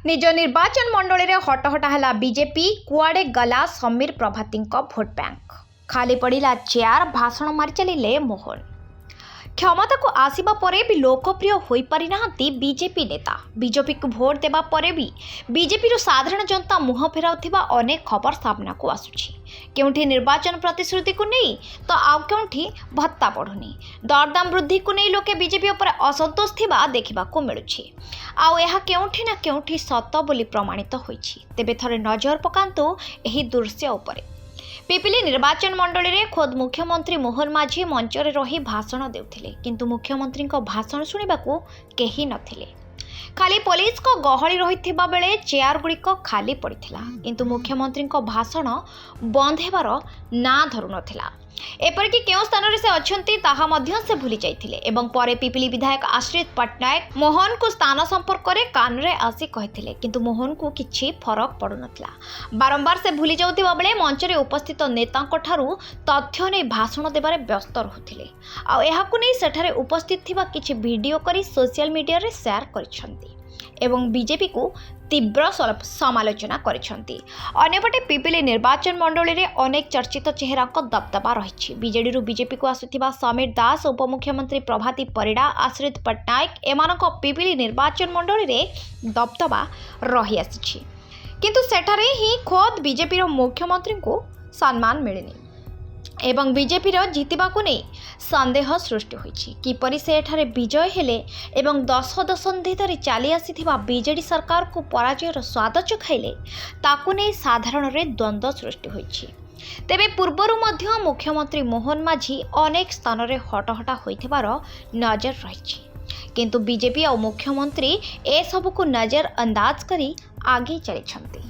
निज निर्वाचन मंडली में हटहटा है बीजेपी कुआड़े गला समीर प्रभाती भोट बैंक खाली पड़ा चेयर भाषण मारी चलिए मोहन। क्षमता को आसवा पर भी लोकप्रिय हो पारि नाहांती बीजेपी नेता। बीजेपी को भोट देवा पर भी बीजेपी साधारण जनता मुह फेराउथिबा अनेक खबर सामना को आसुछि। केउठी निर्वाचन प्रतिश्रुति को नहीं तो आउ केउठी भत्ता बढ़ुनी। दरदाम वृद्धि को नहीं लोके बीजेपी उपर असंतोष थिबा देखिबा को मिलुछि। आउ एहा केउठी ना केउठी सत बोली प्रमाणित होइछि। तेबे थरे नजर पकांतु एही दृश्य उपरे। पिपिली निर्वाचन मंडली में खोद मुख्यमंत्री मोहन माझी मंचरे रही भाषण देउथिले, किंतु मुख्यमंत्री भाषण शुणिबाकू केही नथिले। खाली पुलिस को गहली रहिथिबा बेले चेयर गुड़िक खाली पड़िथिला, किंतु मुख्यमंत्री भाषण बंद हेबार ना धरु नथिला। एपरिक केउ स्थान से अछंती ताहा मध्य से भूली जाइथिले एवं परे पिपिली विधायक आश्रित पट्टनायक मोहन को स्थान संपर्क में कान रे आसी कहिथिले, किंतु मोहन को किछि फरक पड़ु नथिला। बारंबार से भूली जाउथिबा बेले मंच रे उपस्थित नेतांक ठारू तथ्य नै भाषण देबारे व्यस्त रहुथिले। आ एहाकु नै सेठारे उपस्थित थिबा किछि वीडियो करी सोशल मीडिया रे शेयर करिसंती एवं बीजेपी को तीव्र समालोचना करिसंती। अन्यपटे पिपिली निर्वाचन मंडली में अनेक चर्चित चेहरा दबदबा रही। बीजेडी बीजेपी को आसुथिबा समीर दास, उपमुख्यमंत्री प्रभाती परिड़ा, आश्रित पट्टनायक एमानक पिपिली निर्वाचन मंडली में दबदबा रही आसी, किंतु सेठारे ही खोद बीजेपी मुख्यमंत्री को सम्मान मिलनी एवं बीजेपी जीतवा को नहीं संदेह सृष्टि होइछि। किपरि से एठारे विजय हेले एवं 10 दशंधि धरी चली आसीथिबा बीजेडी सरकार को पराजयर स्वाद चखाइले ताकु नहीं साधारण रे द्वंद्व सृष्टि होइछि। तेबे पूर्वरु मध्य मुख्यमंत्री मोहन माझी अनेक स्थान रे हटहटा होइथिबार नजर रहिछि, किंतु बीजेपी और मुख्यमंत्री ए सबु को नजर अंदाज करी आगे चलिछंती।